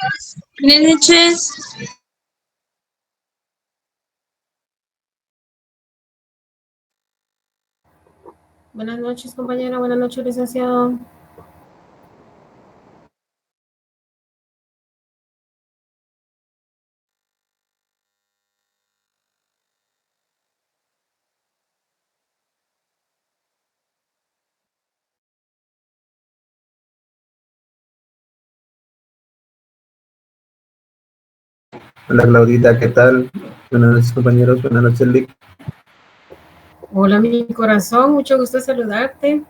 Buenas noches. Buenas noches, compañera. Buenas noches, licenciado. Hola Claudita, ¿qué tal? Buenas noches compañeros, buenas noches Lick. Hola, mi corazón. Mucho gusto saludarte.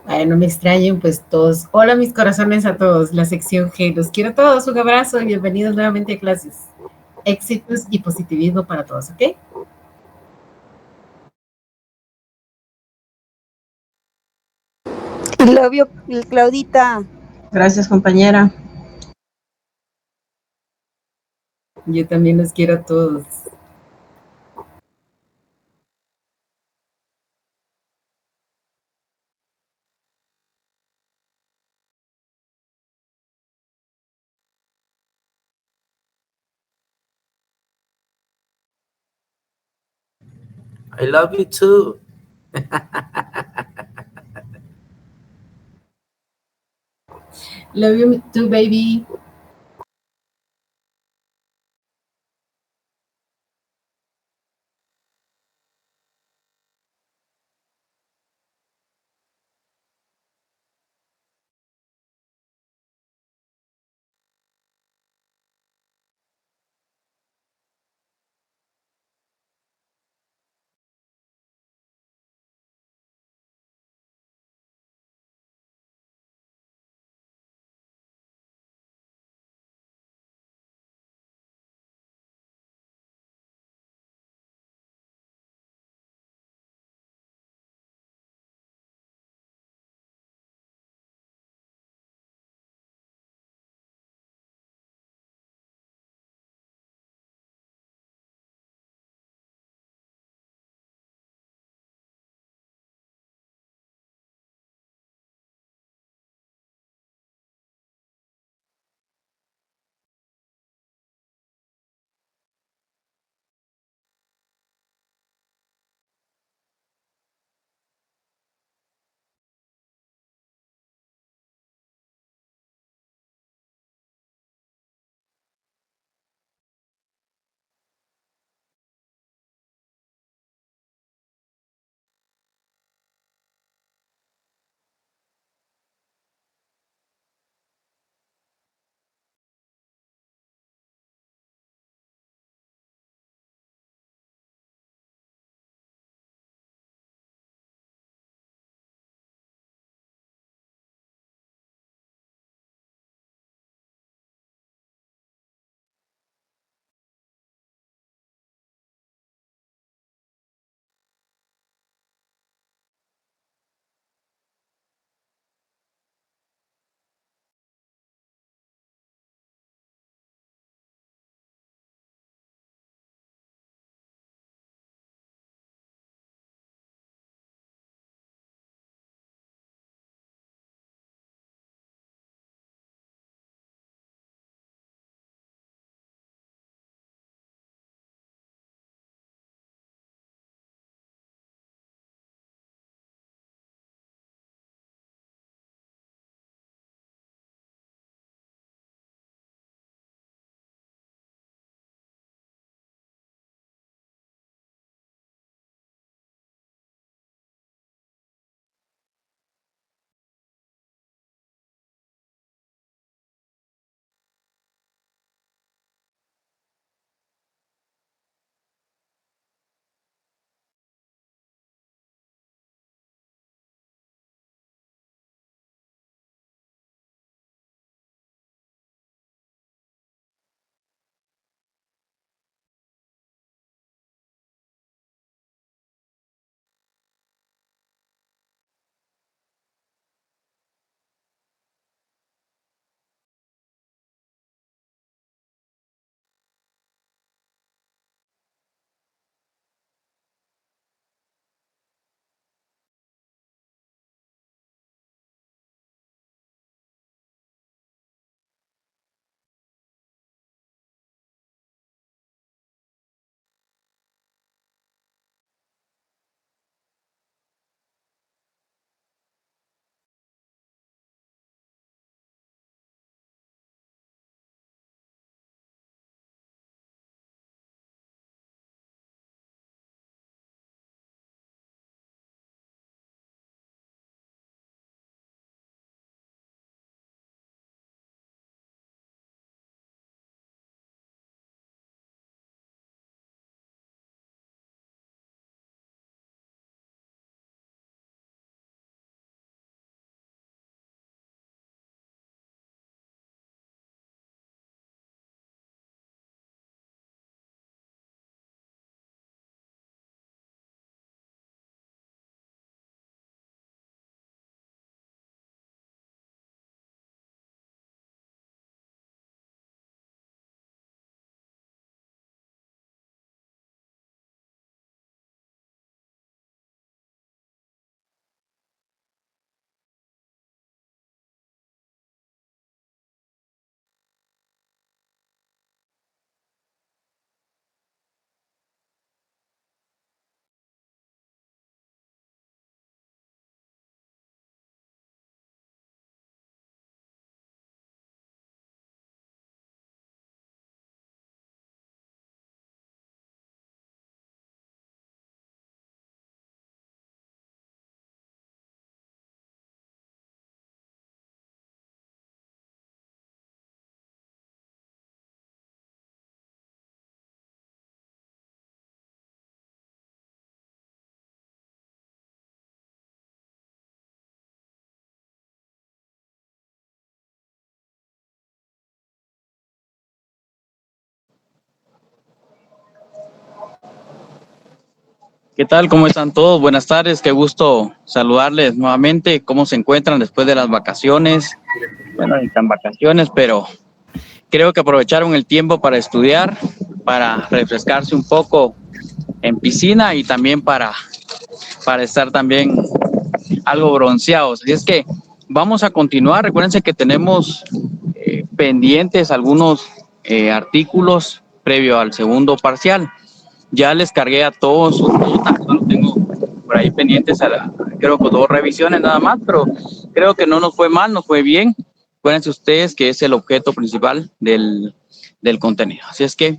Ay, no me extrañen, pues todos. Hola, mis corazones a todos. La sección G. Los quiero a todos. Un abrazo y bienvenidos nuevamente a clases. Éxitos y positivismo para todos, ¿ok? Love you, Claudita. Gracias, compañera. Yo también los quiero a todos. I love you too. Love you too, baby. ¿Qué tal? ¿Cómo están todos? Buenas tardes, qué gusto saludarles nuevamente. ¿Cómo se encuentran después de las vacaciones? Bueno, ni tan vacaciones, pero creo que aprovecharon el tiempo para estudiar, para refrescarse un poco en piscina y también para estar también algo bronceados. Así es que vamos a continuar. Recuérdense que tenemos pendientes algunos artículos previo al segundo parcial. Ya les cargué a todos sus notas, solo tengo por ahí pendientes creo que 2 revisiones nada más, pero creo que no nos fue mal, nos fue bien. Acuérdense ustedes que es el objeto principal del contenido. Así es que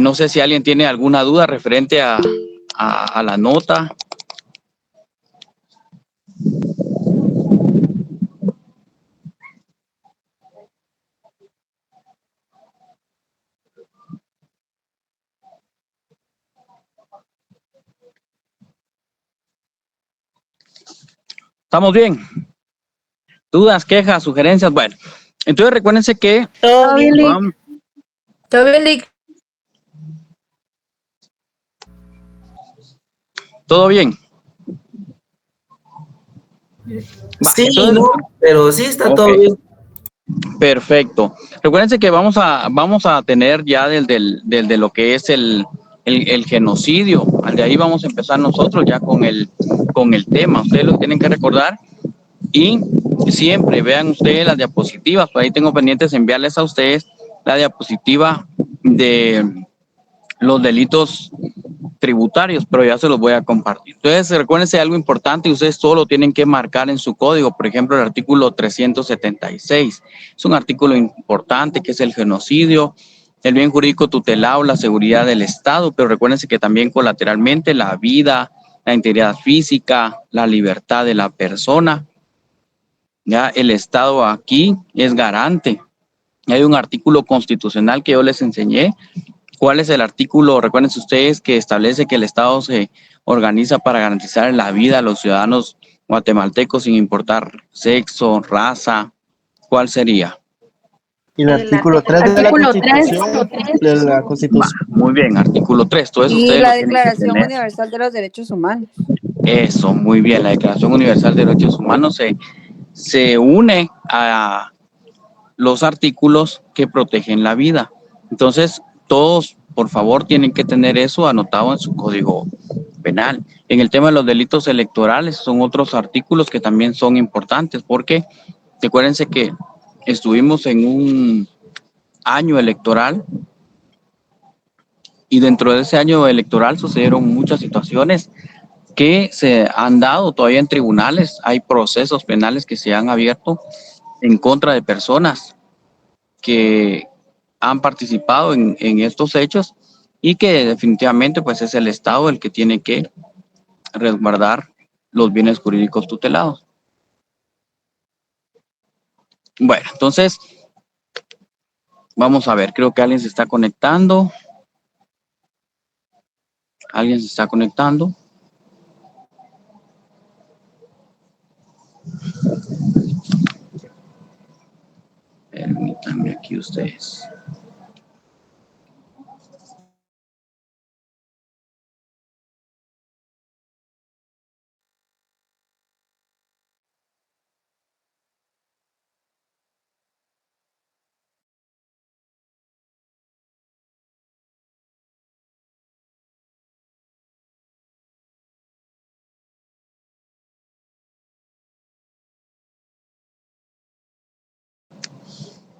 no sé si alguien tiene alguna duda referente a la nota. ¿Estamos bien? ¿Dudas, quejas, sugerencias? Bueno, entonces recuérdense que... Todo bien, Lick. Todo bien, Lick. ¿Todo bien? Sí, entonces, no, pero sí está ok. todo bien. Perfecto. Recuérdense que vamos a tener ya de lo que es el genocidio. De ahí vamos a empezar nosotros ya con el tema. Ustedes lo tienen que recordar y siempre vean ustedes las diapositivas. Por ahí tengo pendientes enviarles a ustedes la diapositiva de los delitos tributarios, pero ya se los voy a compartir. Entonces, recuérdense algo importante y ustedes todo lo tienen que marcar en su código. Por ejemplo, el artículo 376 es un artículo importante que es el genocidio, el bien jurídico tutelado, la seguridad del Estado, pero recuérdense que también colateralmente la vida, la integridad física, la libertad de la persona. Ya el Estado aquí es garante. Hay un artículo constitucional que yo les enseñé. ¿Cuál es el artículo? Recuérdense ustedes que establece que el Estado se organiza para garantizar la vida a los ciudadanos guatemaltecos sin importar sexo, raza. ¿Cuál sería? Y el artículo 3 de la Constitución. De la Constitución. Muy bien, artículo 3. Todo eso Y ustedes la lo tienen que Declaración tener. Universal de los Derechos Humanos. Eso, muy bien. La Declaración Universal de Derechos Humanos se une a los artículos que protegen la vida. Entonces, todos, por favor, tienen que tener eso anotado en su código penal. En el tema de los delitos electorales, son otros artículos que también son importantes, porque recuérdense que estuvimos en un año electoral y dentro de ese año electoral sucedieron muchas situaciones que se han dado todavía en tribunales. Hay procesos penales que se han abierto en contra de personas que han participado en estos hechos y que definitivamente pues es el Estado el que tiene que resguardar los bienes jurídicos tutelados. Bueno, entonces vamos a ver, creo que alguien se está conectando. ¿Alguien se está conectando? Permítanme aquí ustedes.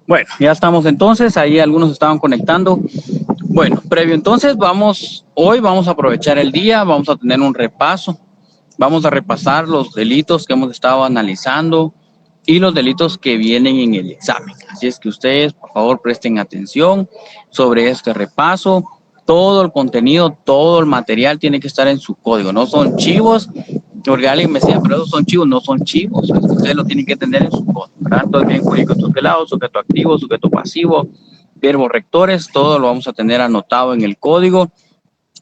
Bueno, ya estamos entonces, ahí algunos estaban conectando. Bueno, previo entonces hoy vamos a aprovechar el día, vamos a tener un repaso, vamos a repasar los delitos que hemos estado analizando y los delitos que vienen en el examen. Así es que ustedes, por favor, presten atención sobre este repaso. Todo el contenido, todo el material tiene que estar en su código, no son chivos, porque alguien me decía, pero esos son chivos, no son chivos, ustedes lo tienen que tener en su código, ¿verdad? Todo el bien jurídico tutelado, sujeto activo, sujeto pasivo, verbos rectores, todo lo vamos a tener anotado en el código.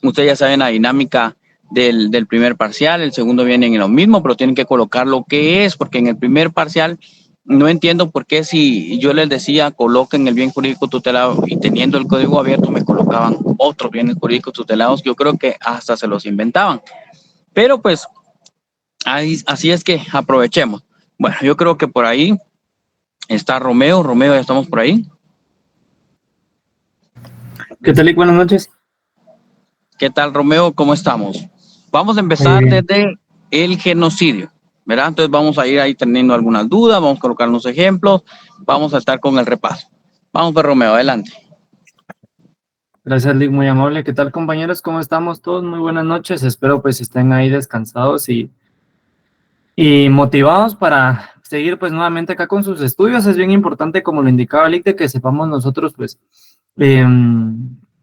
Ustedes ya saben la dinámica del primer parcial, el segundo viene en lo mismo, pero tienen que colocar lo que es, porque en el primer parcial no entiendo por qué si yo les decía coloquen el bien jurídico tutelado y teniendo el código abierto me colocaban otros bienes jurídicos tutelados. Yo creo que hasta se los inventaban. Pero pues así es que aprovechemos. Bueno, yo creo que por ahí está Romeo. Romeo, ya estamos por ahí. ¿Qué tal y buenas noches? ¿Qué tal, Romeo? ¿Cómo estamos? Vamos a empezar desde el genocidio, ¿verdad? Entonces vamos a ir ahí teniendo algunas dudas, vamos a colocar unos ejemplos, vamos a estar con el repaso. Vamos pues, Romeo, adelante. Gracias, Lick, muy amable. ¿Qué tal, compañeros? ¿Cómo estamos todos? Muy buenas noches. Espero pues estén ahí descansados y motivados para seguir pues nuevamente acá con sus estudios. Es bien importante, como lo indicaba Lick, de que sepamos nosotros pues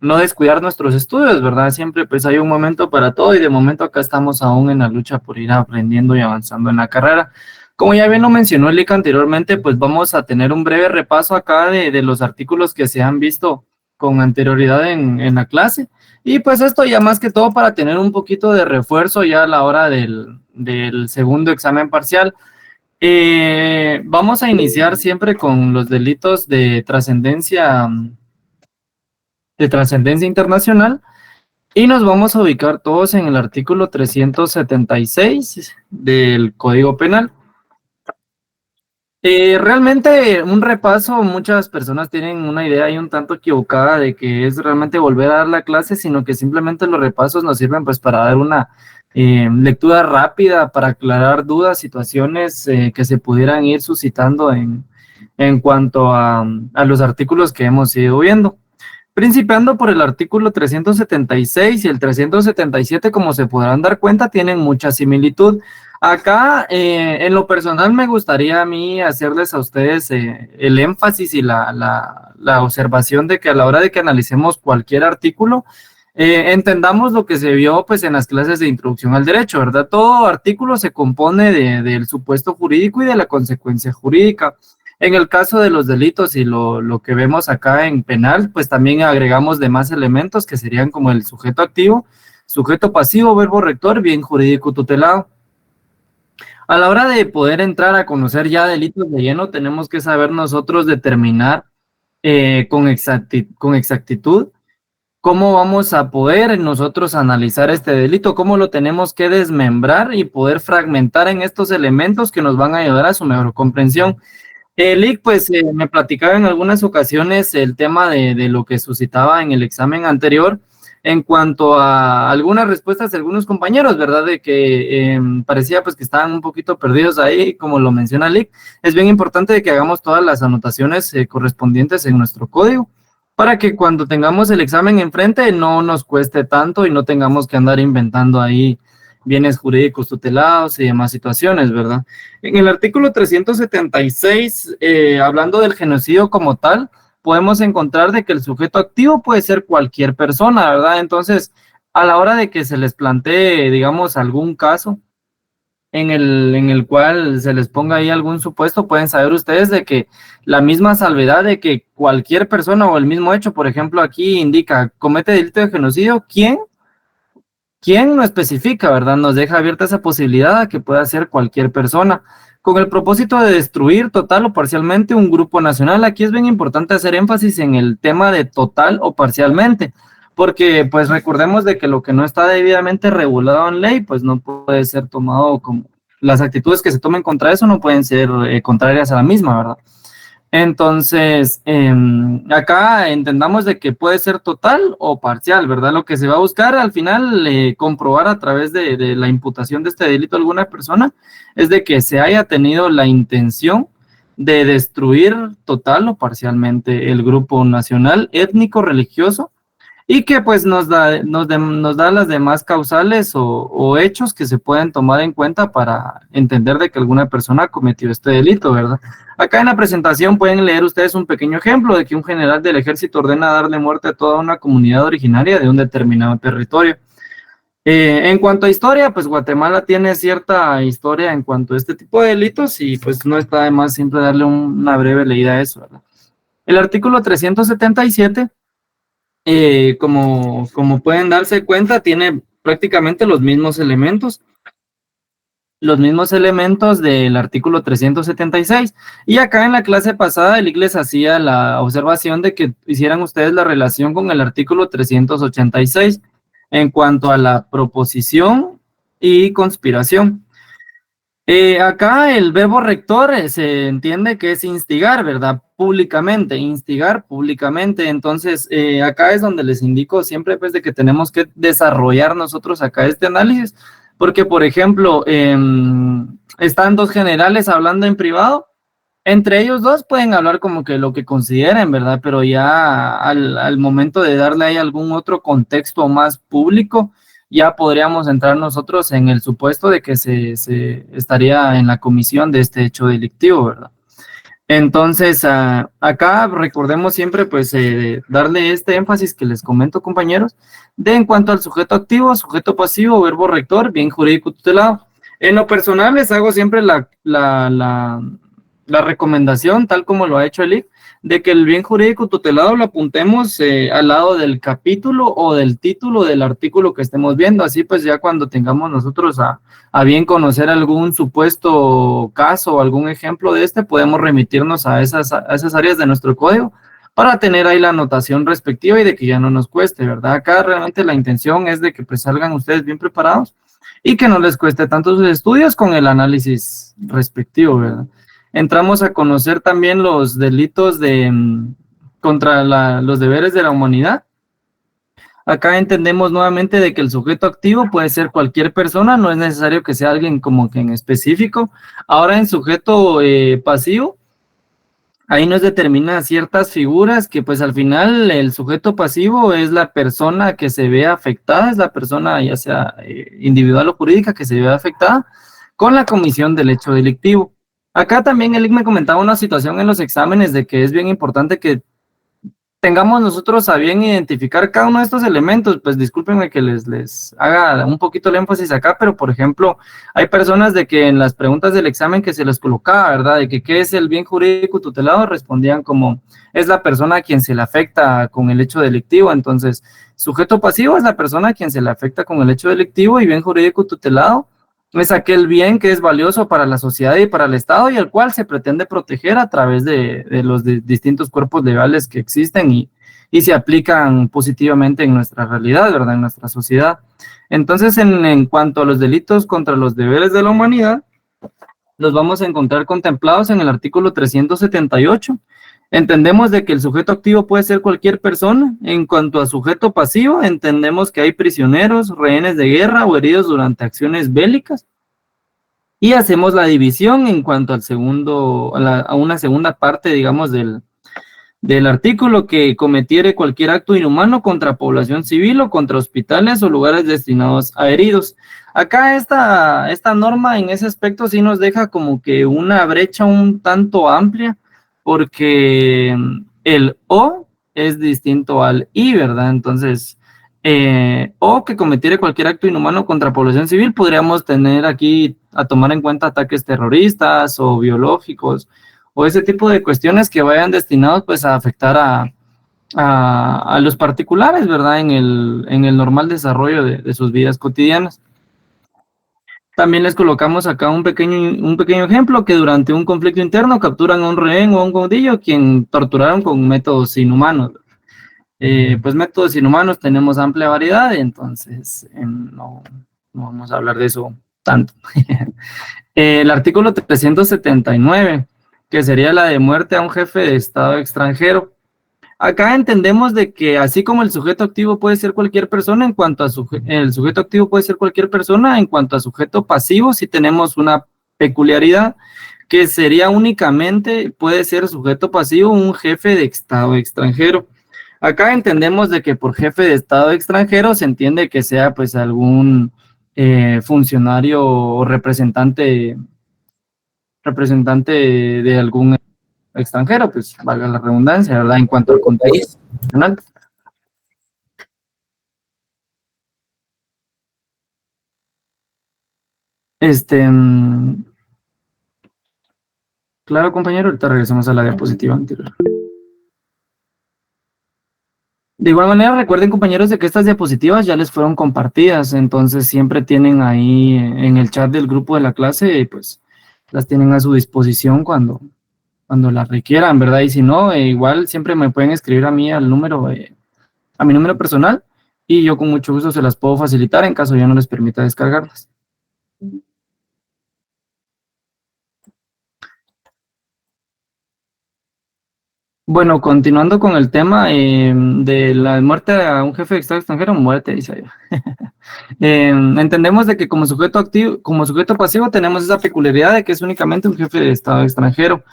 no descuidar nuestros estudios, ¿verdad? Siempre pues hay un momento para todo y de momento acá estamos aún en la lucha por ir aprendiendo y avanzando en la carrera. Como ya bien lo mencionó Lick anteriormente, pues vamos a tener un breve repaso acá de los artículos que se han visto con anterioridad en la clase. Y pues esto ya más que todo para tener un poquito de refuerzo ya a la hora del segundo examen parcial. Vamos a iniciar siempre con los delitos de trascendencia internacional y nos vamos a ubicar todos en el artículo 376 del Código Penal. Realmente un repaso, muchas personas tienen una idea ahí un tanto equivocada de que es realmente volver a dar la clase, sino que simplemente los repasos nos sirven pues para dar una lectura rápida, para aclarar dudas, situaciones que se pudieran ir suscitando en cuanto a los artículos que hemos ido viendo. Principiando por el artículo 376 y el 377, como se podrán dar cuenta, tienen mucha similitud. Acá, en lo personal, me gustaría a mí hacerles a ustedes el énfasis y la observación de que a la hora de que analicemos cualquier artículo, entendamos lo que se vio pues en las clases de introducción al derecho, ¿verdad? Todo artículo se compone del supuesto jurídico y de la consecuencia jurídica. En el caso de los delitos y lo que vemos acá en penal, pues también agregamos demás elementos que serían como el sujeto activo, sujeto pasivo, verbo rector, bien jurídico tutelado. A la hora de poder entrar a conocer ya delitos de lleno, tenemos que saber nosotros determinar con exactitud cómo vamos a poder nosotros analizar este delito, cómo lo tenemos que desmembrar y poder fragmentar en estos elementos que nos van a ayudar a su mejor comprensión. Lick, pues me platicaba en algunas ocasiones el tema de lo que suscitaba en el examen anterior en cuanto a algunas respuestas de algunos compañeros, ¿verdad? De que parecía pues que estaban un poquito perdidos ahí, como lo menciona Lick. Es bien importante de que hagamos todas las anotaciones correspondientes en nuestro código para que cuando tengamos el examen enfrente no nos cueste tanto y no tengamos que andar inventando ahí bienes jurídicos tutelados y demás situaciones, ¿verdad? En el artículo 376, hablando del genocidio como tal, podemos encontrar de que el sujeto activo puede ser cualquier persona, ¿verdad? Entonces, a la hora de que se les plantee, digamos, algún caso en el cual se les ponga ahí algún supuesto, pueden saber ustedes de que la misma salvedad de que cualquier persona o el mismo hecho, por ejemplo, aquí indica, comete delito de genocidio, ¿Quién no especifica, verdad? Nos deja abierta esa posibilidad a que pueda ser cualquier persona, con el propósito de destruir total o parcialmente un grupo nacional. Aquí es bien importante hacer énfasis en el tema de total o parcialmente, porque pues recordemos de que lo que no está debidamente regulado en ley, pues no puede ser tomado como, las actitudes que se tomen contra eso no pueden ser contrarias a la misma, ¿verdad? Entonces, acá entendamos de que puede ser total o parcial, ¿verdad? Lo que se va a buscar al final, comprobar a través de la imputación de este delito a alguna persona, es de que se haya tenido la intención de destruir total o parcialmente el grupo nacional, étnico, religioso, y que pues nos da las demás causales o hechos que se pueden tomar en cuenta para entender de que alguna persona cometió este delito, ¿verdad? Acá en la presentación pueden leer ustedes un pequeño ejemplo de que un general del ejército ordena darle muerte a toda una comunidad originaria de un determinado territorio. En cuanto a historia, pues Guatemala tiene cierta historia en cuanto a este tipo de delitos y pues no está de más siempre darle una breve leída a eso, ¿verdad? El artículo 377... como pueden darse cuenta, tiene prácticamente los mismos elementos. los mismos elementos del artículo 376. Y acá en la clase pasada el IC les hacía la observación de que hicieran ustedes la relación con el artículo 386 en cuanto a la proposición y conspiración. Acá el verbo rector se entiende que es instigar, ¿verdad? Públicamente, instigar públicamente. Entonces, acá es donde les indico siempre pues de que tenemos que desarrollar nosotros acá este análisis, porque por ejemplo, están dos generales hablando en privado, entre ellos dos pueden hablar como que lo que consideren, ¿verdad? Pero ya al momento de darle ahí algún otro contexto más público, ya podríamos entrar nosotros en el supuesto de que se estaría en la comisión de este hecho delictivo, ¿verdad? Entonces, acá recordemos siempre, pues, darle este énfasis que les comento, compañeros, de en cuanto al sujeto activo, sujeto pasivo, verbo rector, bien jurídico tutelado. En lo personal, les hago siempre la recomendación, tal como lo ha hecho el IC, de que el bien jurídico tutelado lo apuntemos al lado del capítulo o del título del artículo que estemos viendo. Así pues ya cuando tengamos nosotros a bien conocer algún supuesto caso o algún ejemplo de este, podemos remitirnos a esas áreas de nuestro código para tener ahí la anotación respectiva y de que ya no nos cueste, ¿verdad? Acá realmente la intención es de que pues salgan ustedes bien preparados y que no les cueste tanto sus estudios con el análisis respectivo, ¿verdad? Entramos a conocer también los delitos contra los deberes de la humanidad. Acá entendemos nuevamente de que el sujeto activo puede ser cualquier persona, no es necesario que sea alguien como que en específico. Ahora en sujeto pasivo, ahí nos determina ciertas figuras que pues al final el sujeto pasivo es la persona que se ve afectada, es la persona ya sea individual o jurídica que se ve afectada con la comisión del hecho delictivo. Acá también el IC me comentaba una situación en los exámenes de que es bien importante que tengamos nosotros a bien identificar cada uno de estos elementos. Pues discúlpenme que les haga un poquito el énfasis acá, pero por ejemplo, hay personas de que en las preguntas del examen que se les colocaba, ¿verdad? De que qué es el bien jurídico tutelado, respondían como es la persona a quien se le afecta con el hecho delictivo. Entonces, sujeto pasivo es la persona a quien se le afecta con el hecho delictivo y bien jurídico tutelado es aquel bien que es valioso para la sociedad y para el Estado y el cual se pretende proteger a través de los distintos cuerpos legales que existen y se aplican positivamente en nuestra realidad, ¿verdad? En nuestra sociedad. Entonces, en cuanto a los delitos contra los deberes de la humanidad, los vamos a encontrar contemplados en el artículo 378. Entendemos de que el sujeto activo puede ser cualquier persona. En cuanto a sujeto pasivo, entendemos que hay prisioneros, rehenes de guerra o heridos durante acciones bélicas. Y hacemos la división en cuanto al a una segunda parte, digamos, del artículo que cometiere cualquier acto inhumano contra población civil o contra hospitales o lugares destinados a heridos. Acá esta norma en ese aspecto sí nos deja como que una brecha un tanto amplia, porque el O es distinto al I, ¿verdad? Entonces, o que cometiere cualquier acto inhumano contra población civil, podríamos tener aquí a tomar en cuenta ataques terroristas o biológicos, o ese tipo de cuestiones que vayan destinados pues a afectar a los particulares, ¿verdad? En el normal desarrollo de sus vidas cotidianas. También les colocamos acá un pequeño ejemplo, que durante un conflicto interno capturan a un rehén o a un caudillo quien torturaron con métodos inhumanos. Pues métodos inhumanos tenemos amplia variedad, entonces no vamos a hablar de eso tanto. El artículo 379, que sería la de muerte a un jefe de Estado extranjero. Acá entendemos de que así como el sujeto activo puede ser cualquier persona, en cuanto a el sujeto activo puede ser cualquier persona, en cuanto a sujeto pasivo, sí tenemos una peculiaridad que sería únicamente, puede ser sujeto pasivo un jefe de Estado extranjero. Acá entendemos de que por jefe de Estado extranjero se entiende que sea pues algún funcionario o representante de algún extranjero, pues valga la redundancia, ¿verdad? En cuanto al contexto nacional. Claro, compañero, ahorita regresamos a la diapositiva anterior. De igual manera, recuerden, compañeros, de que estas diapositivas ya les fueron compartidas, entonces siempre tienen ahí en el chat del grupo de la clase, pues las tienen a su disposición cuando las requieran, ¿verdad? Y si no, igual siempre me pueden escribir a mí al número, a mi número personal, y yo con mucho gusto se las puedo facilitar en caso yo no les permita descargarlas. Bueno, continuando con el tema de la muerte a un jefe de Estado extranjero, muerte, dice ahí. Entendemos de que como sujeto activo, como sujeto pasivo tenemos esa peculiaridad de que es únicamente un jefe de Estado extranjero.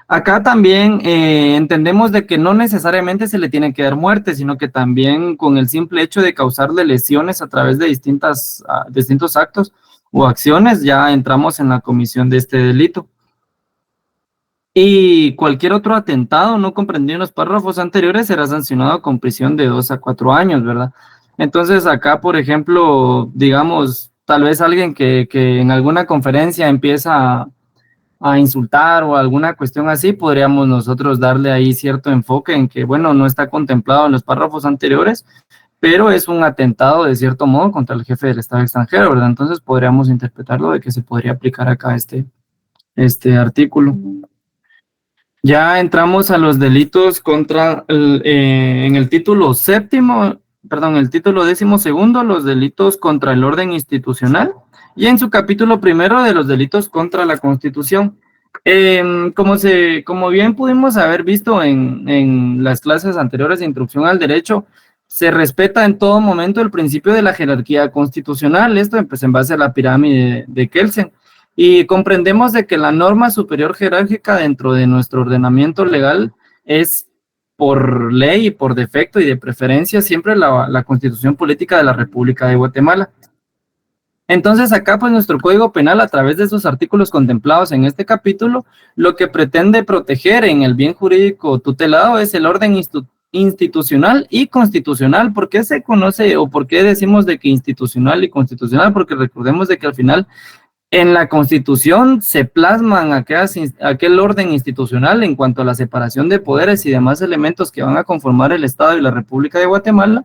Acá también entendemos de que no necesariamente se le tiene que dar muerte, sino que también con el simple hecho de causarle lesiones a través de distintos actos o acciones, ya entramos en la comisión de este delito. Y cualquier otro atentado no comprendido en los párrafos anteriores será sancionado con prisión de 2 a 4 años, ¿verdad? Entonces acá, por ejemplo, digamos, tal vez alguien que en alguna conferencia empieza a insultar o alguna cuestión así, podríamos nosotros darle ahí cierto enfoque en que, bueno, no está contemplado en los párrafos anteriores, pero es un atentado de cierto modo contra el jefe del Estado extranjero, ¿verdad? Entonces podríamos interpretarlo de que se podría aplicar acá este artículo. Ya entramos a los delitos contra, en el título séptimo, perdón, el título 12º, los delitos contra el orden institucional, y en su capítulo primero de los delitos contra la Constitución. Como bien pudimos haber visto en las clases anteriores de introducción al derecho, se respeta en todo momento el principio de la jerarquía constitucional, esto pues en base a la pirámide de Kelsen. Y comprendemos de que la norma superior jerárquica dentro de nuestro ordenamiento legal es por ley y por defecto y de preferencia siempre la Constitución Política de la República de Guatemala. Entonces acá pues nuestro Código Penal a través de esos artículos contemplados en este capítulo, lo que pretende proteger en el bien jurídico tutelado es el orden institucional y constitucional. ¿Por qué se conoce o por qué decimos de que institucional y constitucional? Porque recordemos de que al final en la Constitución se plasman aquel orden institucional en cuanto a la separación de poderes y demás elementos que van a conformar el Estado y la República de Guatemala,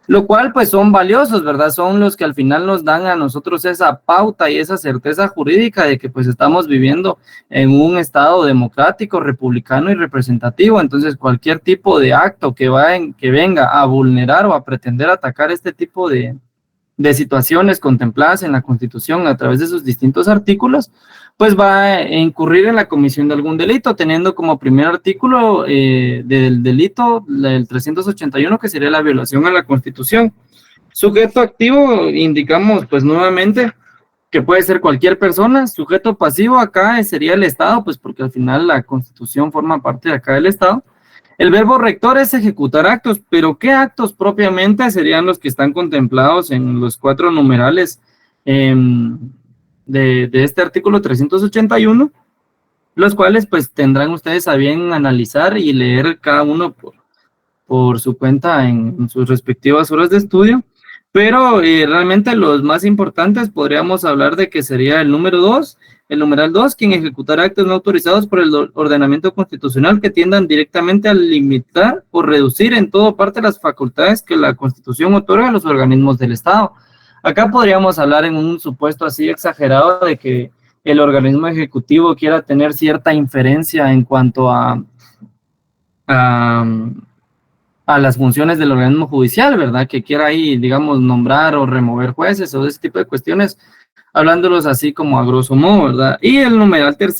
lo cual pues son valiosos, ¿verdad? Son los que al final nos dan a nosotros esa pauta y esa certeza jurídica de que pues estamos viviendo en un Estado democrático, republicano y representativo. Entonces cualquier tipo de acto que venga a vulnerar o a pretender atacar este tipo de situaciones contempladas en la Constitución a través de sus distintos artículos, pues va a incurrir en la comisión de algún delito, teniendo como primer artículo del delito el 381, que sería la violación a la Constitución. Sujeto activo, indicamos pues nuevamente que puede ser cualquier persona. Sujeto pasivo acá sería el Estado, pues porque al final la Constitución forma parte de acá del Estado. El verbo rector es ejecutar actos, pero ¿qué actos propiamente serían los que están contemplados en los 4 numerales de este artículo 381? Los cuales pues tendrán ustedes a bien analizar y leer cada uno por su cuenta en sus respectivas horas de estudio, pero realmente los más importantes podríamos hablar de que sería el número 2, el numeral 2, quien ejecutará actos no autorizados por el ordenamiento constitucional que tiendan directamente a limitar o reducir en todo parte las facultades que la Constitución otorga a los organismos del Estado. Acá podríamos hablar en un supuesto así exagerado de que el organismo ejecutivo quiera tener cierta inferencia en cuanto a las funciones del organismo judicial, ¿verdad? Que quiera ahí, digamos, nombrar o remover jueces o ese tipo de cuestiones, hablándolos así como a grosso modo, ¿verdad? Y el numeral 3,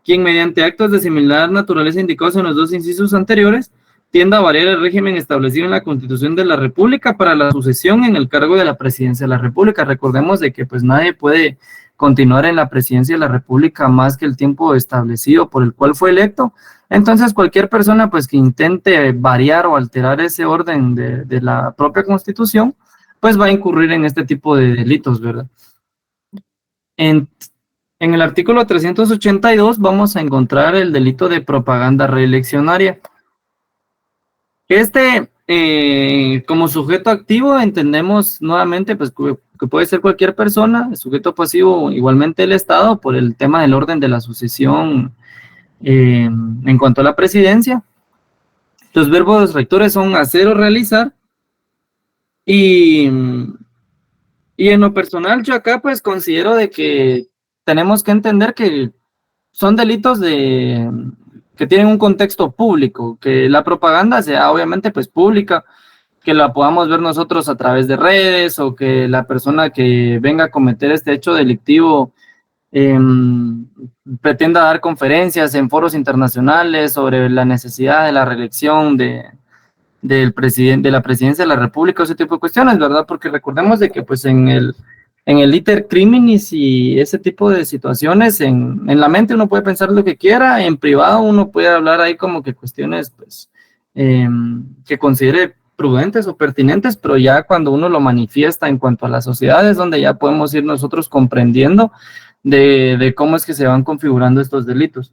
quien mediante actos de similar naturaleza indicados en los 2 incisos anteriores, tienda a variar el régimen establecido en la Constitución de la República para la sucesión en el cargo de la presidencia de la República. Recordemos de que pues nadie puede continuar en la presidencia de la República más que el tiempo establecido por el cual fue electo. Entonces cualquier persona pues que intente variar o alterar ese orden de la propia Constitución, pues va a incurrir en este tipo de delitos, ¿verdad? En el artículo 382 vamos a encontrar el delito de propaganda reeleccionaria. Como sujeto activo entendemos nuevamente pues, que puede ser cualquier persona, el sujeto pasivo igualmente el Estado por el tema del orden de la sucesión en cuanto a la presidencia. Los verbos rectores son hacer o realizar. Y en lo personal, yo acá pues considero de que tenemos que entender que son delitos que tienen un contexto público, que la propaganda sea obviamente pues pública, que la podamos ver nosotros a través de redes, o que la persona que venga a cometer este hecho delictivo pretenda dar conferencias en foros internacionales sobre la necesidad de la reelección del presidente, de la presidencia de la República, ese tipo de cuestiones, ¿verdad? Porque recordemos de que pues en el iter criminis y ese tipo de situaciones, en la mente uno puede pensar lo que quiera, en privado uno puede hablar ahí como que cuestiones pues que considere prudentes o pertinentes, pero ya cuando uno lo manifiesta en cuanto a la sociedad es donde ya podemos ir nosotros comprendiendo de cómo es que se van configurando estos delitos.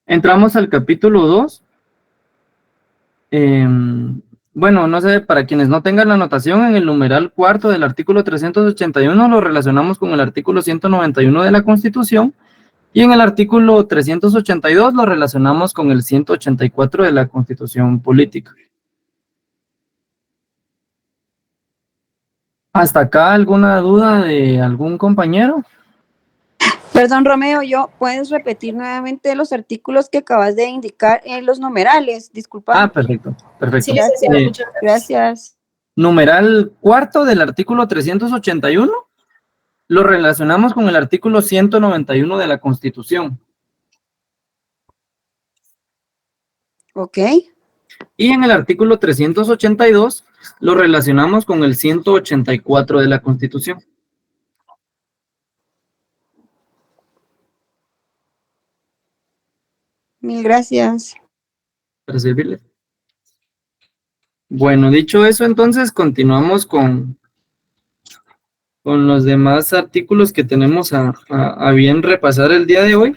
Entramos al capítulo 2. Bueno, no sé, para quienes no tengan la anotación, en el numeral cuarto del artículo 381 lo relacionamos con el artículo 191 de la Constitución, y en el artículo 382 lo relacionamos con el 184 de la Constitución Política. ¿Hasta acá alguna duda de algún compañero? Perdón, Romeo, ¿puedes repetir nuevamente los artículos que acabas de indicar en los numerales? Disculpa. Perfecto. Sí, licenciada, muchas gracias. Gracias. Numeral cuarto del artículo 381 lo relacionamos con el artículo 191 de la Constitución. Ok. Y en el artículo 382 lo relacionamos con el 184 de la Constitución. Mil gracias. Para servirle. Bueno, dicho eso, entonces continuamos con los demás artículos que tenemos a bien repasar el día de hoy.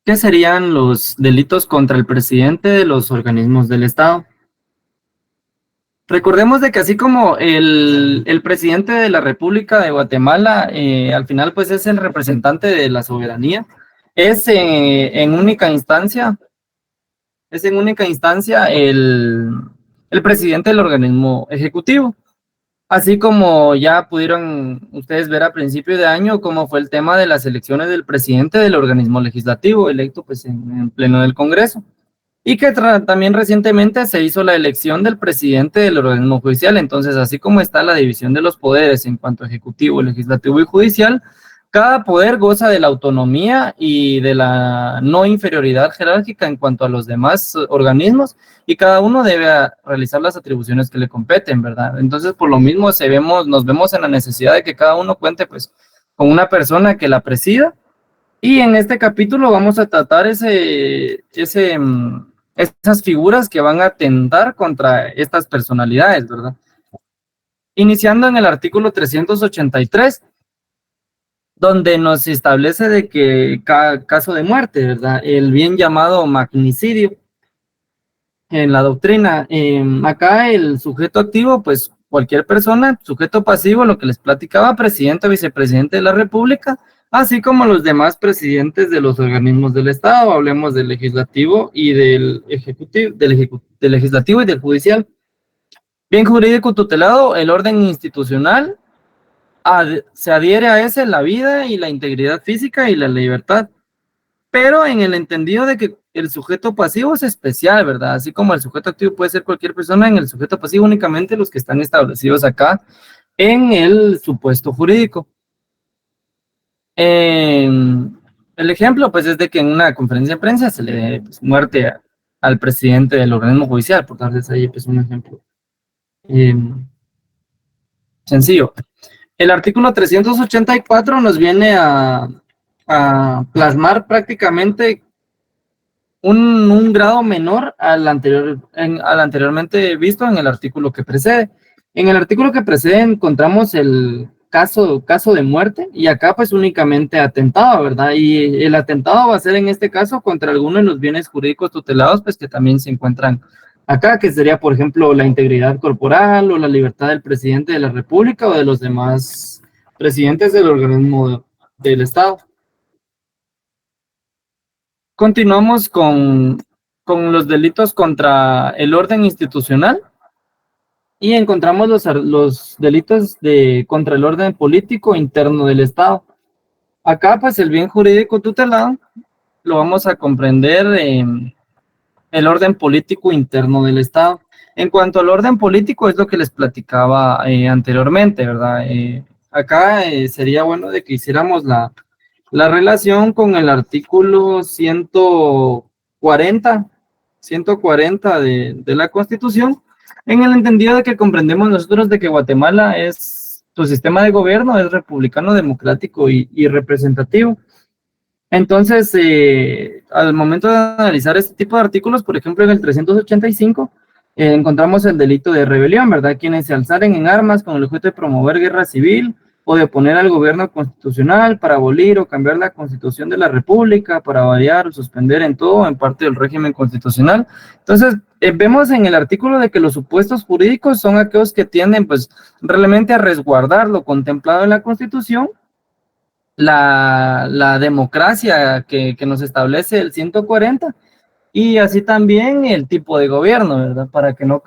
¿Qué serían los delitos contra el presidente de los organismos del Estado? Recordemos de que así como el presidente de la República de Guatemala, al final pues es el representante de la soberanía, es en única instancia el presidente del organismo ejecutivo. Así como ya pudieron ustedes ver a principio de año cómo fue el tema de las elecciones del presidente del organismo legislativo, electo pues en pleno del Congreso. Y que también recientemente se hizo la elección del presidente del organismo judicial. Entonces, así como está la división de los poderes en cuanto a ejecutivo, legislativo y judicial, cada poder goza de la autonomía y de la no inferioridad jerárquica en cuanto a los demás organismos, y cada uno debe realizar las atribuciones que le competen, ¿verdad? Entonces, por lo mismo nos vemos en la necesidad de que cada uno cuente pues con una persona que la presida, y en este capítulo vamos a tratar esas figuras que van a atentar contra estas personalidades, ¿verdad? Iniciando en el artículo 383, donde nos establece de que caso de muerte, ¿verdad? El bien llamado magnicidio en la doctrina. Acá el sujeto activo, pues cualquier persona; sujeto pasivo, lo que les platicaba, presidente o vicepresidente de la República, así como los demás presidentes de los organismos del Estado. Hablemos del legislativo y del ejecutivo, del legislativo y del judicial. Bien jurídico tutelado, el orden institucional se adhiere a ese la vida y la integridad física y la libertad, pero en el entendido de que el sujeto pasivo es especial, ¿verdad? Así como el sujeto activo puede ser cualquier persona, en el sujeto pasivo únicamente los que están establecidos acá en el supuesto jurídico. El ejemplo, pues, es de que en una conferencia de prensa se le dé pues, muerte al presidente del organismo judicial, por darles ahí pues, un ejemplo sencillo. El artículo 384 nos viene a plasmar prácticamente un grado menor al anteriormente visto en el artículo que precede. En el artículo que precede encontramos el caso de muerte, y acá pues únicamente atentado, ¿verdad? Y el atentado va a ser en este caso contra alguno de los bienes jurídicos tutelados, pues que también se encuentran acá, que sería, por ejemplo, la integridad corporal o la libertad del presidente de la República o de los demás presidentes del organismo del Estado. Continuamos con con los delitos contra el orden institucional y encontramos los delitos contra el orden político interno del Estado. Acá, pues, el bien jurídico tutelado lo vamos a comprender en el orden político interno del Estado. En cuanto al orden político, es lo que les platicaba anteriormente, ¿verdad? Acá sería bueno de que hiciéramos la relación con el artículo 140 de la Constitución, en el entendido de que comprendemos nosotros de que Guatemala su sistema de gobierno es republicano, democrático y representativo. Entonces, al momento de analizar este tipo de artículos, por ejemplo, en el 385, encontramos el delito de rebelión, ¿verdad? Quienes se alzaren en armas con el objeto de promover guerra civil o de oponer al gobierno constitucional para abolir o cambiar la constitución de la república, para variar o suspender en todo o en parte del régimen constitucional. Entonces, vemos en el artículo de que los supuestos jurídicos son aquellos que tienden, pues, realmente a resguardar lo contemplado en la Constitución, la democracia que nos establece el 140, y así también el tipo de gobierno, ¿verdad? Para que no...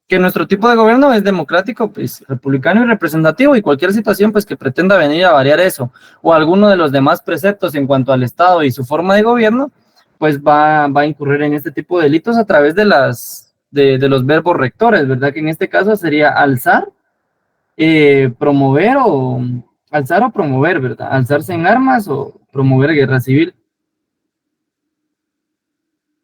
que nuestro tipo de gobierno es democrático, pues, republicano y representativo, y cualquier situación, pues, que pretenda venir a variar eso, o alguno de los demás preceptos en cuanto al Estado y su forma de gobierno, pues va a incurrir en este tipo de delitos a través de los verbos rectores, ¿verdad? Que en este caso sería alzar, promover o promover, ¿verdad? Alzarse en armas o promover guerra civil.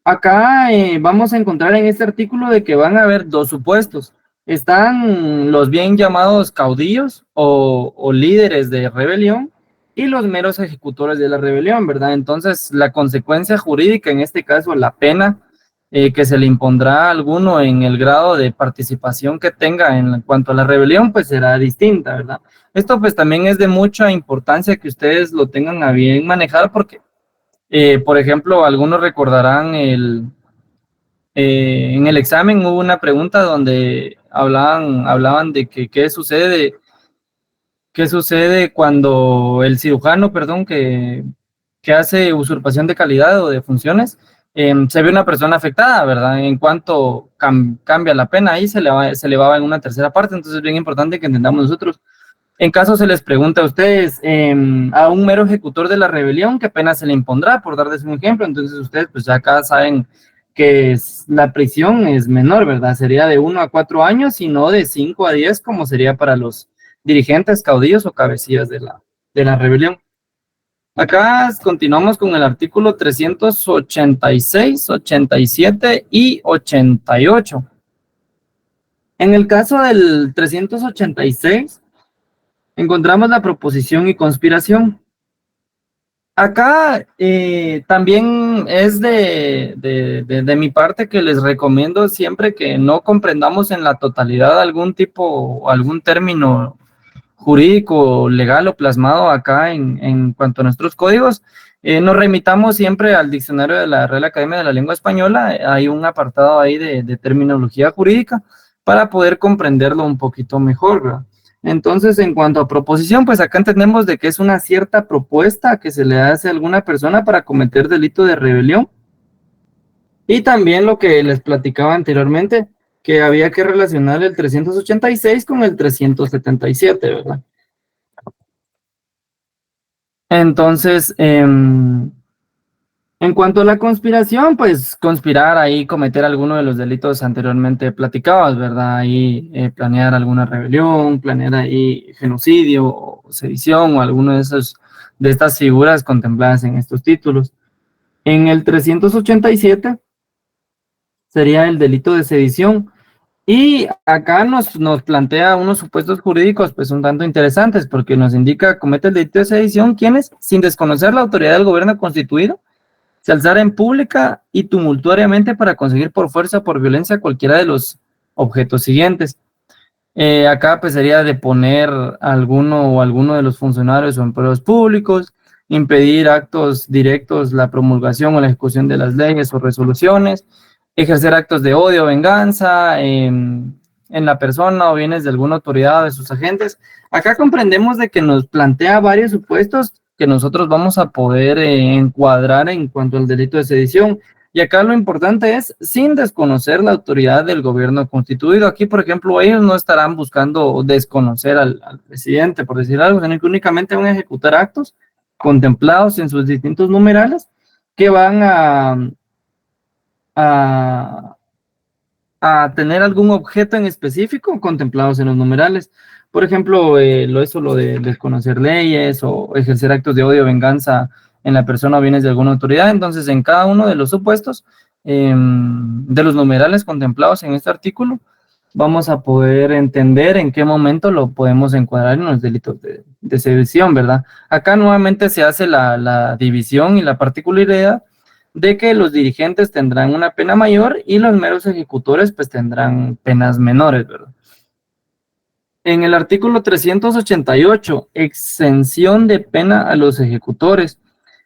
Acá vamos a encontrar en este artículo de que van a haber dos supuestos. Están los bien llamados caudillos o líderes de rebelión y los meros ejecutores de la rebelión, ¿verdad? Entonces, la consecuencia jurídica, en este caso, la pena que se le impondrá a alguno en el grado de participación que tenga en cuanto a la rebelión, pues será distinta, ¿verdad? Esto pues también es de mucha importancia que ustedes lo tengan a bien manejar porque, por ejemplo, algunos recordarán en el examen hubo una pregunta donde hablaban de que qué sucede cuando el cirujano, que hace usurpación de calidad o de funciones, se ve una persona afectada, ¿verdad? En cuanto cambia la pena, ahí se le va en una tercera parte. Entonces es bien importante que entendamos nosotros. En caso se les pregunta a ustedes, a un mero ejecutor de la rebelión, ¿qué pena se le impondrá? Por darles un ejemplo, entonces ustedes pues ya acá saben que la prisión es menor, ¿verdad? Sería de 1 a 4 años y no de 5 a 10 como sería para los dirigentes, caudillos o cabecillas de la rebelión. Acá continuamos con el artículo 386, 87 y 88. En el caso del 386, encontramos la proposición y conspiración. Acá también es de mi parte que les recomiendo siempre que no comprendamos en la totalidad algún tipo o algún término jurídico, legal o plasmado acá en cuanto a nuestros códigos, nos remitamos siempre al diccionario de la Real Academia de la Lengua Española. Hay un apartado ahí de terminología jurídica para poder comprenderlo un poquito mejor, ¿verdad? Entonces, en cuanto a proposición, pues acá entendemos de que es una cierta propuesta que se le hace a alguna persona para cometer delito de rebelión. Y también lo que les platicaba anteriormente, que había que relacionar el 386 con el 377, ¿verdad? Entonces, en cuanto a la conspiración, pues conspirar ahí, cometer alguno de los delitos anteriormente platicados, ¿verdad? Ahí planear alguna rebelión, planear ahí genocidio o sedición o alguno de estas figuras contempladas en estos títulos. En el 387 sería el delito de sedición. Y acá nos plantea unos supuestos jurídicos pues un tanto interesantes porque nos indica comete el delito de sedición quienes, sin desconocer la autoridad del gobierno constituido, se alzara en pública y tumultuariamente para conseguir por fuerza o por violencia cualquiera de los objetos siguientes. Acá pues sería deponer a alguno de los funcionarios o empleados públicos, impedir actos directos, la promulgación o la ejecución de las leyes o resoluciones, ejercer actos de odio o venganza en la persona o bienes de alguna autoridad o de sus agentes. Acá comprendemos de que nos plantea varios supuestos que nosotros vamos a poder encuadrar en cuanto al delito de sedición. Y acá lo importante es sin desconocer la autoridad del gobierno constituido. Aquí, por ejemplo, ellos no estarán buscando desconocer al presidente, por decir algo, sino que únicamente van a ejecutar actos contemplados en sus distintos numerales que van a tener algún objeto en específico contemplados en los numerales. Por ejemplo, lo de desconocer leyes o ejercer actos de odio o venganza en la persona o bienes de alguna autoridad. Entonces, en cada uno de los supuestos de los numerales contemplados en este artículo, vamos a poder entender en qué momento lo podemos encuadrar en los delitos de sedición, ¿verdad? Acá nuevamente se hace la división y la particularidad de que los dirigentes tendrán una pena mayor y los meros ejecutores pues tendrán penas menores, ¿verdad? En el artículo 388, exención de pena a los ejecutores.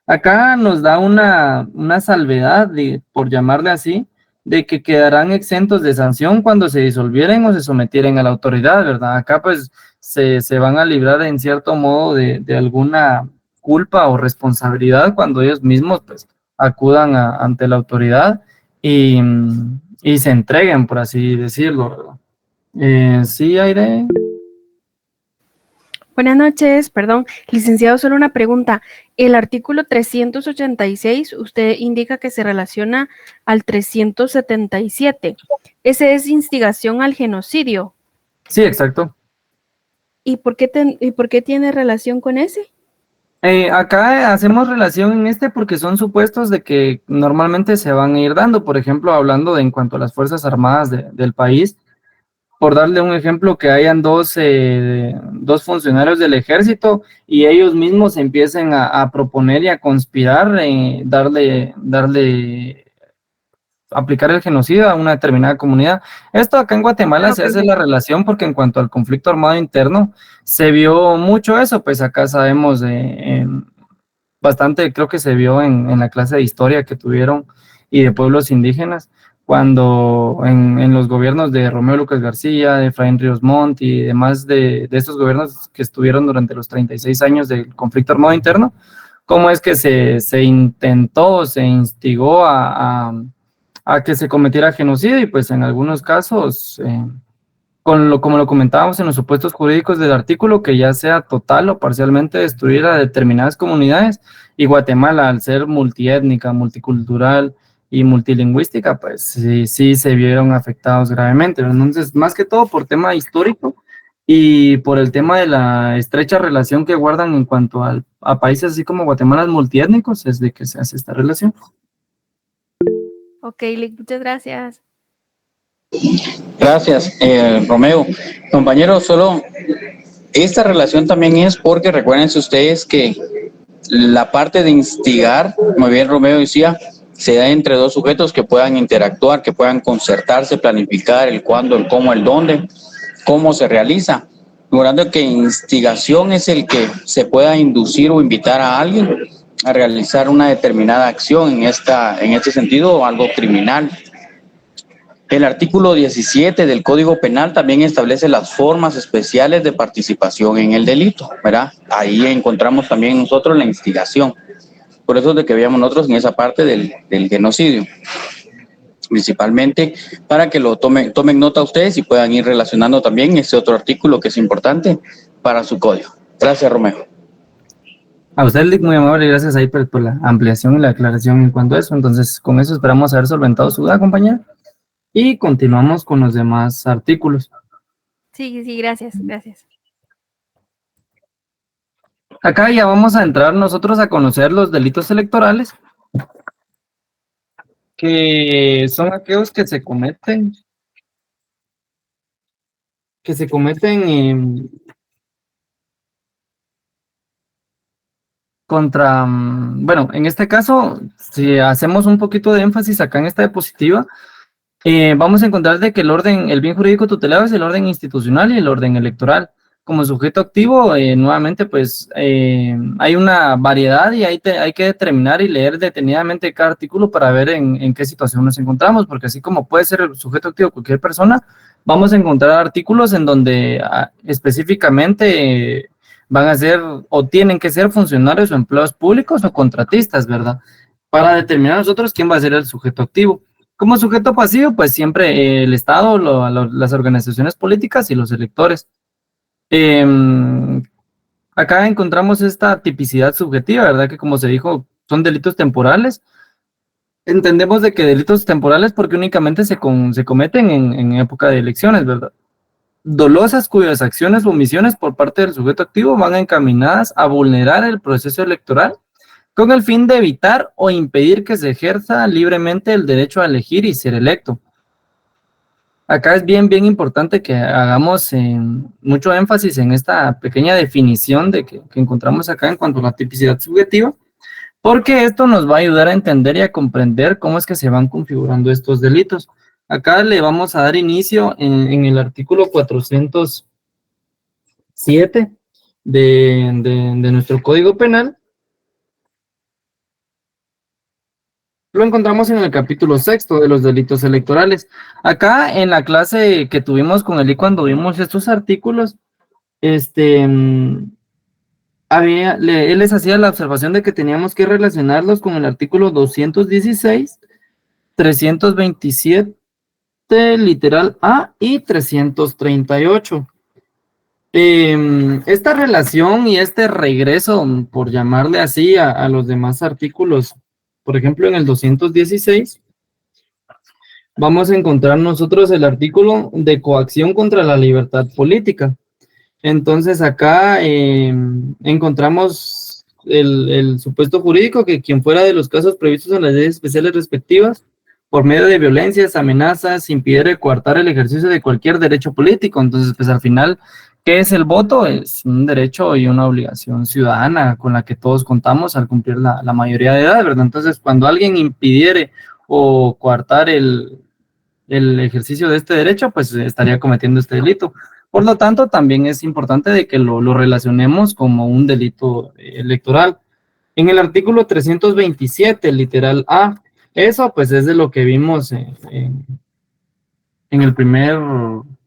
Acá nos da una salvedad, por llamarle así, de que quedarán exentos de sanción cuando se disolvieren o se sometieren a la autoridad, ¿verdad? Acá pues se van a librar en cierto modo de alguna culpa o responsabilidad cuando ellos mismos pues acudan ante la autoridad y se entreguen, por así decirlo, ¿verdad? Sí, Aire. Buenas noches, perdón. Licenciado, solo una pregunta. El artículo 386, usted indica que se relaciona al 377. ¿Ese es instigación al genocidio? Sí, exacto. ¿Y por qué tiene relación con ese? Acá hacemos relación en este porque son supuestos de que normalmente se van a ir dando. Por ejemplo, hablando en cuanto a las Fuerzas Armadas del país, por darle un ejemplo, que hayan dos funcionarios del ejército y ellos mismos empiecen a proponer y a conspirar, aplicar el genocidio a una determinada comunidad. Esto acá en Guatemala se hace la relación porque en cuanto al conflicto armado interno se vio mucho eso, pues acá sabemos bastante, creo que se vio en la clase de historia que tuvieron y de pueblos indígenas, cuando en los gobiernos de Romeo Lucas García, de Efraín Ríos Montt y demás de estos gobiernos que estuvieron durante los 36 años del conflicto armado interno, cómo es que se intentó, se instigó a que se cometiera genocidio y pues en algunos casos, como lo comentábamos en los supuestos jurídicos del artículo, que ya sea total o parcialmente destruir a determinadas comunidades, y Guatemala al ser multiétnica, multicultural y multilingüística, pues sí se vieron afectados gravemente. Entonces, más que todo por tema histórico y por el tema de la estrecha relación que guardan en cuanto a países así como Guatemala multiétnicos, es de que se hace esta relación. Ok, muchas gracias. Gracias, Romeo. Compañeros, solo esta relación también es porque recuérdense ustedes que la parte de instigar, muy bien Romeo decía, se da entre dos sujetos que puedan interactuar, que puedan concertarse, planificar el cuándo, el cómo, el dónde, cómo se realiza. Recordando que instigación es el que se pueda inducir o invitar a alguien a realizar una determinada acción en este sentido, algo criminal. El artículo 17 del Código Penal también establece las formas especiales de participación en el delito, ¿verdad? Ahí encontramos también nosotros la instigación. Por eso es de que veamos nosotros en esa parte del genocidio. Principalmente para que lo tomen nota ustedes y puedan ir relacionando también ese otro artículo que es importante para su código. Gracias, Romeo. A usted, Lick, muy amable, gracias ahí por la ampliación y la aclaración en cuanto a eso. Entonces, con eso esperamos haber solventado su duda, compañera. Y continuamos con los demás artículos. Sí, gracias. Acá ya vamos a entrar nosotros a conocer los delitos electorales, que son aquellos que se cometen contra, bueno, en este caso, si hacemos un poquito de énfasis acá en esta diapositiva, vamos a encontrar de que el bien jurídico tutelado es el orden institucional y el orden electoral. Como sujeto activo, nuevamente, pues hay una variedad y hay que determinar y leer detenidamente cada artículo para ver en qué situación nos encontramos, porque así como puede ser el sujeto activo cualquier persona, vamos a encontrar artículos en donde específicamente van a ser o tienen que ser funcionarios o empleados públicos o contratistas, ¿verdad? Para determinar nosotros quién va a ser el sujeto activo. Como sujeto pasivo, pues siempre el Estado, las organizaciones políticas y los electores. Acá encontramos esta tipicidad subjetiva, ¿verdad? Que como se dijo, son delitos temporales. Entendemos de que delitos temporales porque únicamente se cometen en época de elecciones, ¿verdad? Dolosas cuyas acciones o omisiones por parte del sujeto activo van encaminadas a vulnerar el proceso electoral con el fin de evitar o impedir que se ejerza libremente el derecho a elegir y ser electo. Acá es bien importante que hagamos mucho énfasis en esta pequeña definición que encontramos acá en cuanto a la tipicidad subjetiva, porque esto nos va a ayudar a entender y a comprender cómo es que se van configurando estos delitos. Acá le vamos a dar inicio en el artículo 407 de nuestro Código Penal. Lo encontramos en el capítulo 6 de los delitos electorales. Acá en la clase que tuvimos con Eli cuando vimos estos artículos, él les hacía la observación de que teníamos que relacionarlos con el artículo 216, 327, literal A y 338. Esta relación y este regreso, por llamarle así, a los demás artículos, por ejemplo, en el 216, vamos a encontrar nosotros el artículo de coacción contra la libertad política. Entonces acá encontramos el supuesto jurídico que quien fuera de los casos previstos en las leyes especiales respectivas, por medio de violencias, amenazas, impidiera coartar el ejercicio de cualquier derecho político. Entonces, pues al final, ¿qué es el voto? Es un derecho y una obligación ciudadana con la que todos contamos al cumplir la mayoría de edad, ¿verdad? Entonces, cuando alguien impidiere o coartar el ejercicio de este derecho, pues estaría cometiendo este delito. Por lo tanto, también es importante de que lo relacionemos como un delito electoral. En el artículo 327, literal A, eso pues es de lo que vimos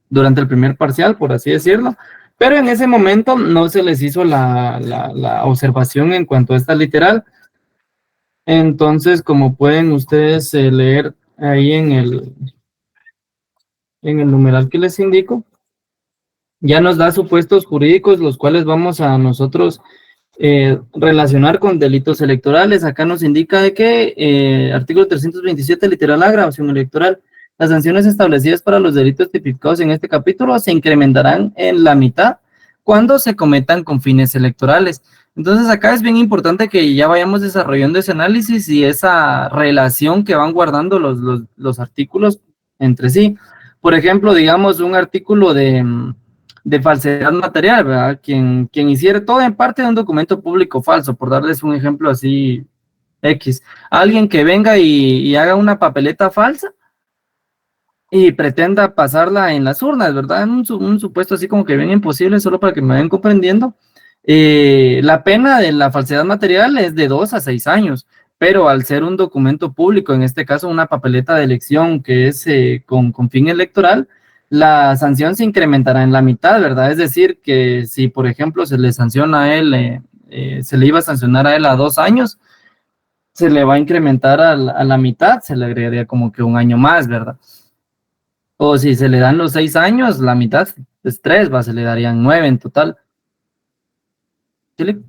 durante el primer parcial, por así decirlo, pero en ese momento no se les hizo la observación en cuanto a esta literal. Entonces, como pueden ustedes leer ahí en el numeral que les indico, ya nos da supuestos jurídicos, los cuales vamos a nosotros relacionar con delitos electorales. Acá nos indica de que artículo 327, literal A, grabación electoral. Las sanciones establecidas para los delitos tipificados en este capítulo se incrementarán en la mitad cuando se cometan con fines electorales. Entonces acá es bien importante que ya vayamos desarrollando ese análisis y esa relación que van guardando los artículos entre sí. Por ejemplo, digamos un artículo de falsedad material, ¿verdad? Quien hiciere todo en parte de un documento público falso, por darles un ejemplo así X. Alguien que venga y haga una papeleta falsa y pretenda pasarla en las urnas, ¿verdad? En un supuesto así como que bien imposible, solo para que me vayan comprendiendo. La pena de la falsedad material es de 2 a 6 años, pero al ser un documento público, en este caso una papeleta de elección que es con fin electoral, la sanción se incrementará en la mitad, ¿verdad? Es decir, que si, por ejemplo, se le sanciona a él, se le iba a sancionar a él a 2 años, se le va a incrementar a la mitad, se le agregaría como que 1 año más, ¿verdad? O si se le dan los 6 años, la mitad es 3, se le darían 9 en total. ¿Sí?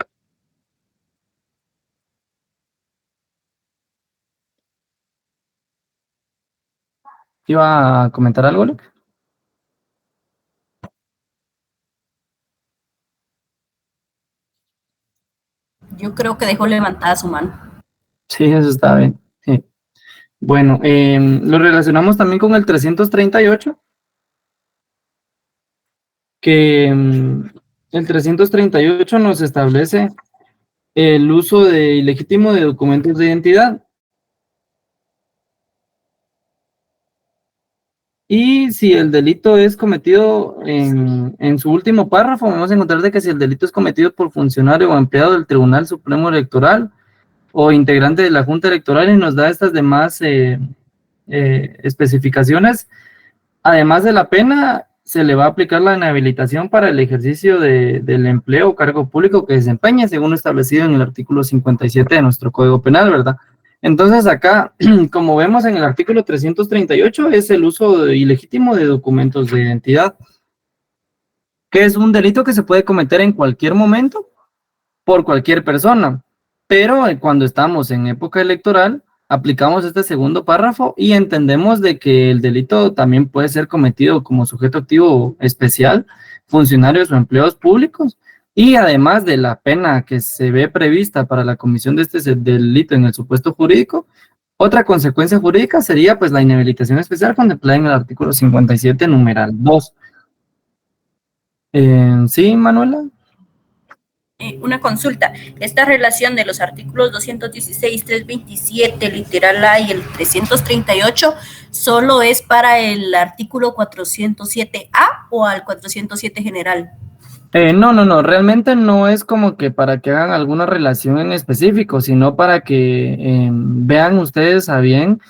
¿Iba a comentar algo, Luke? Yo creo que dejó levantada su mano. Sí, eso está bien. Sí. Bueno, lo relacionamos también con el 338, que el 338 nos establece el uso ilegítimo de documentos de identidad. Y si el delito es cometido en su último párrafo, vamos a encontrar de que si el delito es cometido por funcionario o empleado del Tribunal Supremo Electoral o integrante de la Junta Electoral, y nos da estas demás especificaciones, además de la pena, se le va a aplicar la inhabilitación para el ejercicio del empleo o cargo público que desempeñe, según lo establecido en el artículo 57 de nuestro Código Penal, ¿verdad? Entonces acá, como vemos en el artículo 338, es el uso ilegítimo de documentos de identidad, que es un delito que se puede cometer en cualquier momento por cualquier persona, pero cuando estamos en época electoral, aplicamos este segundo párrafo y entendemos de que el delito también puede ser cometido como sujeto activo especial, funcionarios o empleados públicos, y además de la pena que se ve prevista para la comisión de este delito en el supuesto jurídico, otra consecuencia jurídica sería pues la inhabilitación especial contemplada en el artículo 57, numeral 2. ¿Sí, Manuela? Una consulta. Esta relación de los artículos 216, 327, literal A y el 338, ¿solo es para el artículo 407A o al 407 general? No, realmente no es como que para que hagan alguna relación en específico, sino para que vean ustedes a bien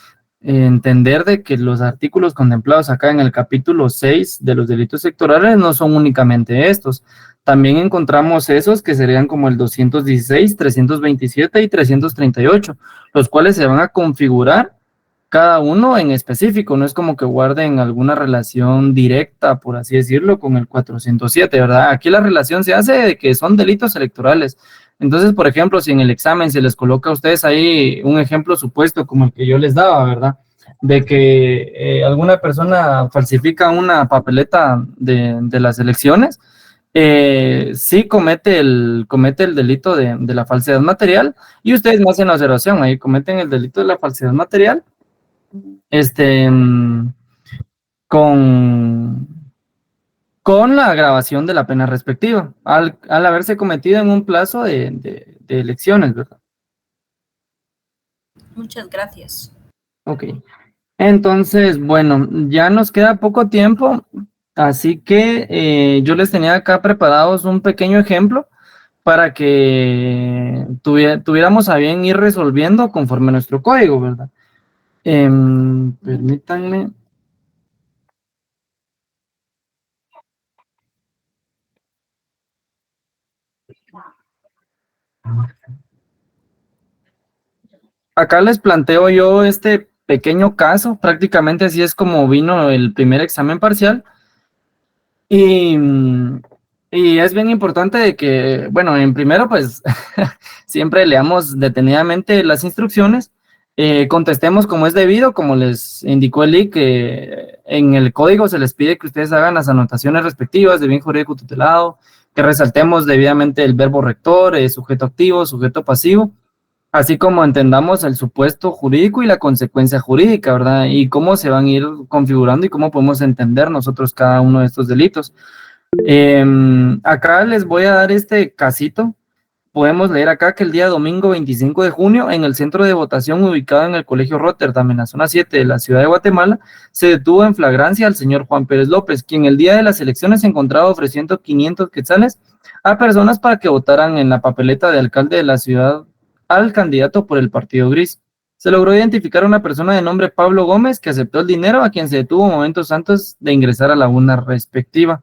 entender de que los artículos contemplados acá en el capítulo 6 de los delitos sectorales no son únicamente estos. También encontramos esos que serían como el 216, 327 y 338, los cuales se van a configurar cada uno en específico, no es como que guarden alguna relación directa, por así decirlo, con el 407, ¿verdad? Aquí la relación se hace de que son delitos electorales. Entonces, por ejemplo, si en el examen se les coloca a ustedes ahí un ejemplo supuesto como el que yo les daba, ¿verdad? De que alguna persona falsifica una papeleta de las elecciones, sí comete el delito de la falsedad material, y ustedes me hacen la observación, ahí cometen el delito de la falsedad material, con la agravación de la pena respectiva, al haberse cometido en un plazo de elecciones, ¿verdad? Muchas gracias. Ok. Entonces, bueno, ya nos queda poco tiempo, así que yo les tenía acá preparados un pequeño ejemplo para que tuviéramos a bien ir resolviendo conforme a nuestro código, ¿verdad? Permítanme. Acá les planteo yo este pequeño caso, prácticamente así es como vino el primer examen parcial, y es bien importante de que, bueno, en primero pues siempre leamos detenidamente las instrucciones, contestemos como es debido, como les indicó el IC, que en el código se les pide que ustedes hagan las anotaciones respectivas de bien jurídico tutelado, que resaltemos debidamente el verbo rector, sujeto activo, sujeto pasivo, así como entendamos el supuesto jurídico y la consecuencia jurídica, ¿verdad? Y cómo se van a ir configurando y cómo podemos entender nosotros cada uno de estos delitos. Acá les voy a dar este casito. Podemos leer acá que el día domingo 25 de junio, en el centro de votación ubicado en el Colegio Rotterdam, en la zona 7 de la ciudad de Guatemala, se detuvo en flagrancia al señor Juan Pérez López, quien el día de las elecciones se encontraba ofreciendo 500 quetzales a personas para que votaran en la papeleta de alcalde de la ciudad al candidato por el Partido Gris. Se logró identificar a una persona de nombre Pablo Gómez que aceptó el dinero, a quien se detuvo momentos antes de ingresar a la urna respectiva.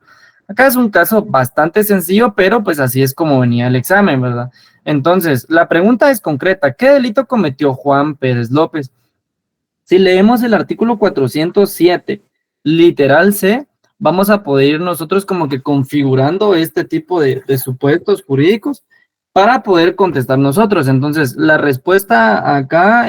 Acá es un caso bastante sencillo, pero pues así es como venía el examen, ¿verdad? Entonces, la pregunta es concreta. ¿Qué delito cometió Juan Pérez López? Si leemos el artículo 407, literal C, vamos a poder ir nosotros como que configurando este tipo de supuestos jurídicos para poder contestar nosotros. Entonces, la respuesta acá,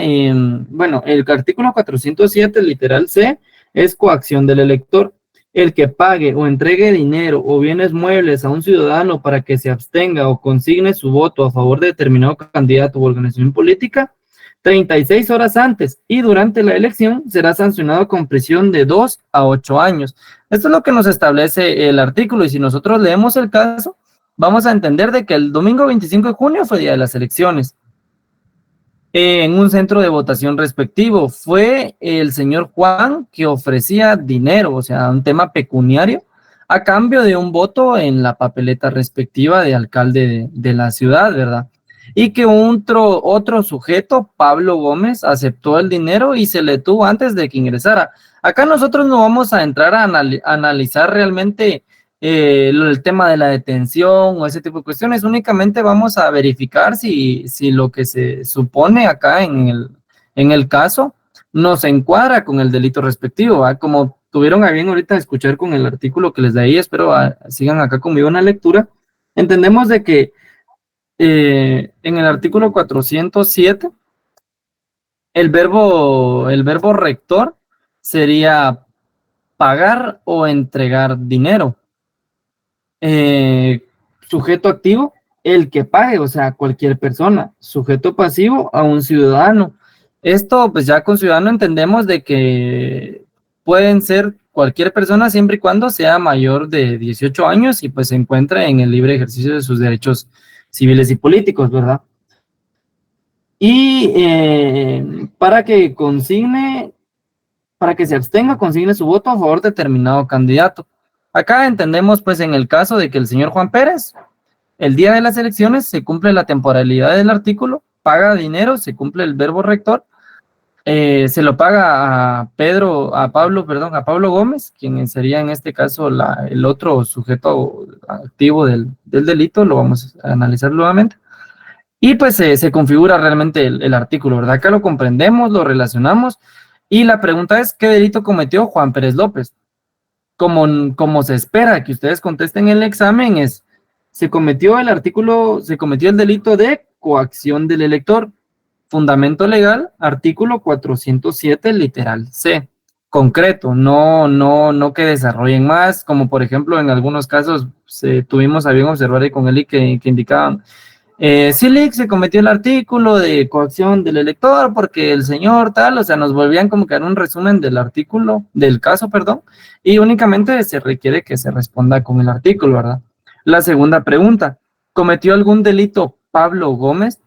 bueno, el artículo 407, literal C, es coacción del elector. El que pague o entregue dinero o bienes muebles a un ciudadano para que se abstenga o consigne su voto a favor de determinado candidato u organización política, 36 horas antes y durante la elección será sancionado con prisión de 2 a 8 años. Esto es lo que nos establece el artículo, y si nosotros leemos el caso, vamos a entender de que el domingo 25 de junio fue día de las elecciones. En un centro de votación respectivo, fue el señor Juan que ofrecía dinero, o sea, un tema pecuniario, a cambio de un voto en la papeleta respectiva de alcalde de la ciudad, ¿verdad? y que otro sujeto, Pablo Gómez, aceptó el dinero y se le detuvo antes de que ingresara. Acá nosotros no vamos a entrar a analizar realmente el tema de la detención o ese tipo de cuestiones, únicamente vamos a verificar si lo que se supone acá en el caso nos encuadra con el delito respectivo, ¿va? Como tuvieron a bien ahorita escuchar con el artículo que les leí, espero sigan acá conmigo en la lectura, entendemos de que en el artículo 407, el verbo rector sería pagar o entregar dinero. Sujeto activo, el que pague, o sea, cualquier persona. Sujeto pasivo, a un ciudadano. Esto, pues ya con ciudadano entendemos de que pueden ser cualquier persona siempre y cuando sea mayor de 18 años y pues se encuentre en el libre ejercicio de sus derechos civiles y políticos, ¿verdad? Y para que se abstenga, consigne su voto a favor de determinado candidato. Acá entendemos, pues, en el caso de que el señor Juan Pérez, el día de las elecciones, se cumple la temporalidad del artículo, paga dinero, se cumple el verbo rector, se lo paga a Pablo Gómez, quien sería en este caso el otro sujeto activo del delito, lo vamos a analizar nuevamente. Y pues se configura realmente el artículo, ¿verdad? Acá lo comprendemos, lo relacionamos, y la pregunta es, ¿qué delito cometió Juan Pérez López? Como se espera que ustedes contesten el examen, se cometió el delito de coacción del elector. Fundamento legal, artículo 407, literal C. Concreto, no que desarrollen más, como por ejemplo en algunos casos tuvimos a bien observar ahí con el que indicaban, sí, se cometió el artículo de coacción del elector porque el señor tal, o sea, nos volvían como que a dar un resumen del caso, y únicamente se requiere que se responda con el artículo, ¿verdad? La segunda pregunta, ¿cometió algún delito Pablo Gómez?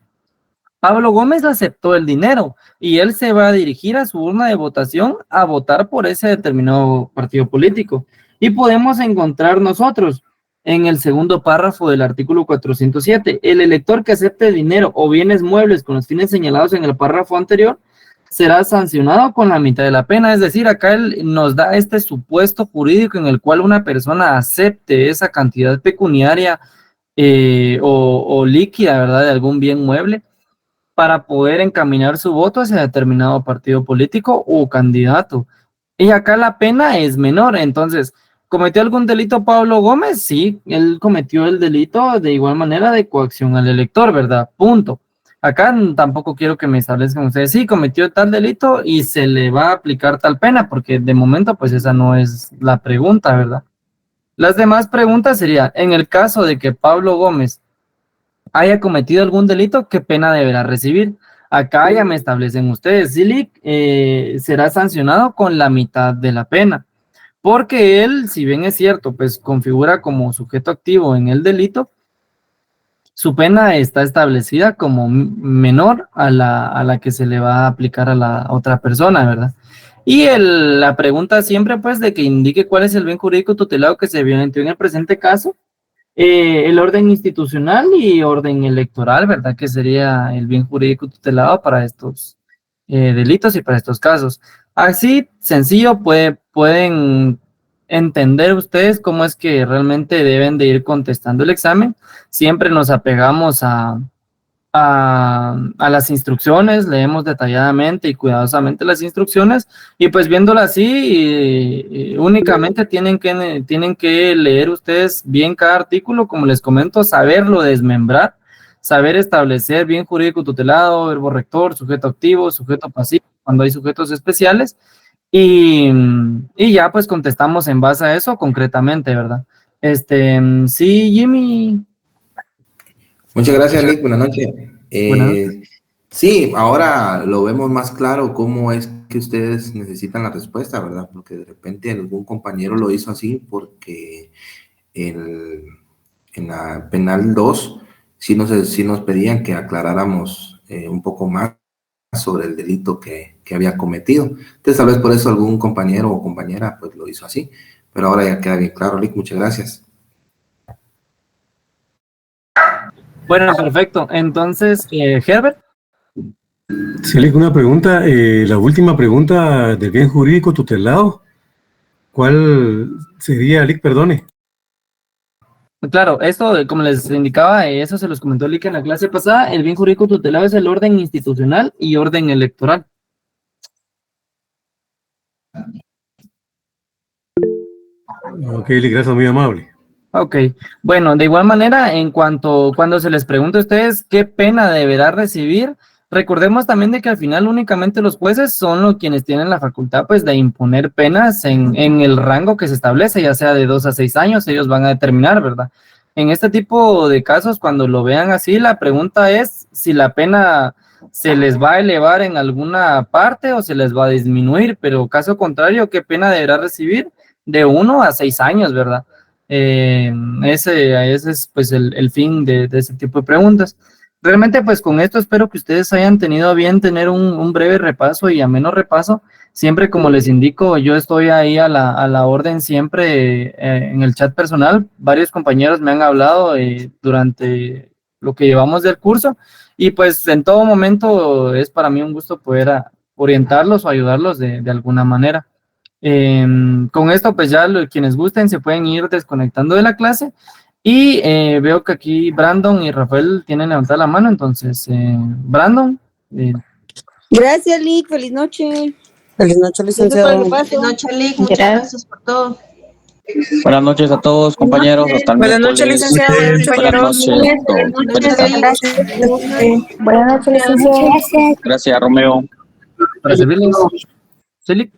Pablo Gómez aceptó el dinero y él se va a dirigir a su urna de votación a votar por ese determinado partido político. Y podemos encontrar nosotros en el segundo párrafo del artículo 407, el elector que acepte dinero o bienes muebles con los fines señalados en el párrafo anterior será sancionado con la mitad de la pena. Es decir, acá él nos da este supuesto jurídico en el cual una persona acepte esa cantidad pecuniaria o líquida, ¿verdad?, de algún bien mueble para poder encaminar su voto hacia determinado partido político o candidato. Y acá la pena es menor. Entonces, ¿cometió algún delito Pablo Gómez? Sí, él cometió el delito de igual manera de coacción al elector, ¿verdad? Punto. Acá tampoco quiero que me establezcan ustedes, sí, cometió tal delito y se le va a aplicar tal pena, porque de momento pues esa no es la pregunta, ¿verdad? Las demás preguntas serían, en el caso de que Pablo Gómez haya cometido algún delito, ¿qué pena deberá recibir? Acá ya me establecen ustedes, Silic será sancionado con la mitad de la pena, porque él, si bien es cierto, pues configura como sujeto activo en el delito, su pena está establecida como menor a la que se le va a aplicar a la otra persona, ¿verdad? Y la pregunta siempre, pues, de que indique cuál es el bien jurídico tutelado que se violentó en el presente caso, el orden institucional y orden electoral, ¿verdad? Que sería el bien jurídico tutelado para estos delitos y para estos casos. Así, sencillo, pueden entender ustedes cómo es que realmente deben de ir contestando el examen. Siempre nos apegamos a las instrucciones, leemos detalladamente y cuidadosamente las instrucciones, y pues viéndolo así, únicamente tienen que leer ustedes bien cada artículo, como les comento, saberlo desmembrar, saber establecer bien jurídico tutelado, verbo rector, sujeto activo, sujeto pasivo, cuando hay sujetos especiales, y ya pues contestamos en base a eso concretamente, ¿verdad? Sí, Jimmy. Muchas gracias, Lick. Buenas noches. Sí, ahora lo vemos más claro cómo es que ustedes necesitan la respuesta, ¿verdad? Porque de repente algún compañero lo hizo así porque en la penal 2 sí nos pedían que aclaráramos un poco más sobre el delito que había cometido. Entonces, tal vez por eso algún compañero o compañera pues lo hizo así. Pero ahora ya queda bien claro, Lick. Muchas gracias. Bueno, perfecto. Entonces, Herbert. Sí, Lick, una pregunta. La última pregunta del bien jurídico tutelado. ¿Cuál sería, Lick? Perdone. Claro, esto, como les indicaba, eso se los comentó Lick en la clase pasada. El bien jurídico tutelado es el orden institucional y orden electoral. Ok, Lick, gracias, muy amable. Ok, bueno, de igual manera, cuando se les pregunta a ustedes qué pena deberá recibir, recordemos también de que al final únicamente los jueces son los quienes tienen la facultad pues de imponer penas en el rango que se establece, ya sea de 2 a 6 años, ellos van a determinar, ¿verdad? En este tipo de casos, cuando lo vean así, la pregunta es si la pena se les va a elevar en alguna parte o se les va a disminuir, pero caso contrario, ¿qué pena deberá recibir? De 1 a 6 años, ¿verdad? Ese es pues el fin de ese tipo de preguntas. Realmente pues con esto espero que ustedes hayan tenido a bien tener un breve repaso y ameno repaso. Siempre como les indico, yo estoy ahí a la orden siempre en el chat personal. Varios compañeros me han hablado durante lo que llevamos del curso y pues en todo momento es para mí un gusto poder orientarlos o ayudarlos de alguna manera. Con esto pues ya quienes gusten se pueden ir desconectando de la clase y veo que aquí Brandon y Rafael tienen levantada la mano, entonces Brandon. Gracias, Lick, feliz noche. Feliz noche, licenciado. Feliz noche, Lick, muchas gracias por todo. Buenas noches a todos, compañeros. Hasta el Buenas noches, miércoles. licenciado. Buenas noches. Buenas noches, licenciado. Gracias, Romeo. Para servirles. ¿Sí, Lick?